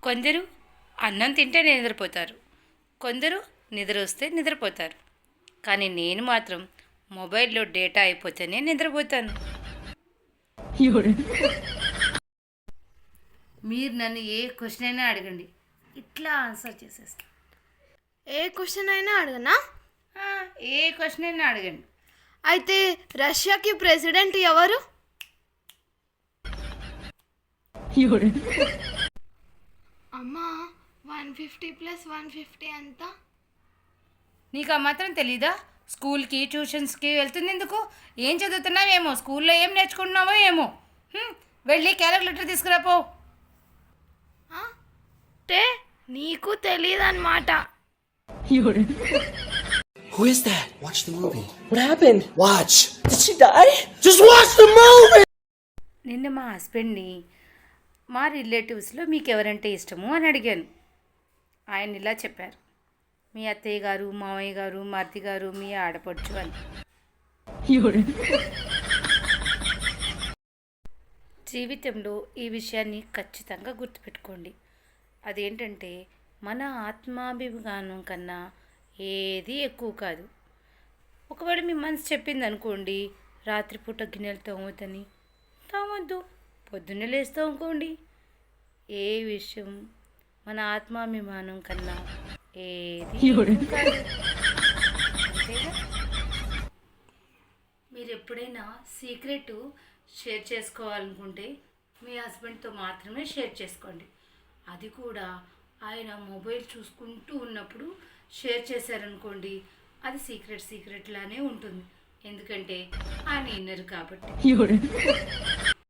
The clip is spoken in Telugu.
కొందరు అన్నం తింటే నిద్రపోతారు, కొందరు నిద్ర వస్తే నిద్రపోతారు. కానీ నేను మాత్రం మొబైల్లో డేటా అయిపోతేనే నిద్రపోతాను. మీరు నన్ను ఏ క్వశ్చన్ అయినా అడగండి, ఇట్లా ఆన్సర్ చేసేస్తాను. ఏ క్వశ్చన్ అయినా అడగనా? ఏ క్వశ్చన్ అయినా అడగండి. అయితే రష్యాకి ప్రెసిడెంట్ ఎవరు? అమ్మా, 150 + 150 ఎంత? నీకు ఆ మాత్రం తెలీదా? స్కూల్కి ట్యూషన్స్కి వెళ్తుంది ఎందుకు? ఏం చదువుతున్నావేమో, స్కూల్లో ఏం నేర్చుకుంటున్నావో ఏమో. వెళ్ళి క్యాలిక్యులేటర్ తీసుకురాపో. అంటే నీకు తెలియదన్నమాట. Who is that? Watch the movie. What happened? Watch. Did she die? Just watch the movie! నిన్న మా హస్బెండ్ని మా రిలేటివ్స్లో మీకు ఎవరంటే ఇష్టము అని అడిగాను. ఆయన ఇలా చెప్పారు, మీ అత్తయ్య గారు, మామయ్య గారు, మరిది గారు, మీ ఆడపడుచు అని. జీవితంలో ఈ విషయాన్ని ఖచ్చితంగా గుర్తుపెట్టుకోండి. అదేంటంటే మన ఆత్మాభిమానం కన్నా ఏది ఎక్కువ కాదు. ఒకవేళ మీ మనసు చెప్పింది అనుకోండి, రాత్రిపూట గిన్నెలు తోమొద్దని, తోమొద్దు, పొద్దున్నే లేచి తోముకోండి. ఏ విషయం మన ఆత్మాభిమానం కన్నా ఏది ఎక్కువ కాదు. అంతేగా? మీరు ఎప్పుడైనా సీక్రెట్ షేర్ చేసుకోవాలనుకుంటే మీ హస్బెండ్తో మాత్రమే షేర్ చేసుకోండి. అది కూడా ఆయన మొబైల్ చూసుకుంటూ ఉన్నప్పుడు షేర్ చేశారనుకోండి, అది సీక్రెట్ లానే ఉంటుంది. ఎందుకంటే ఆయన విన్నరు కాబట్టి.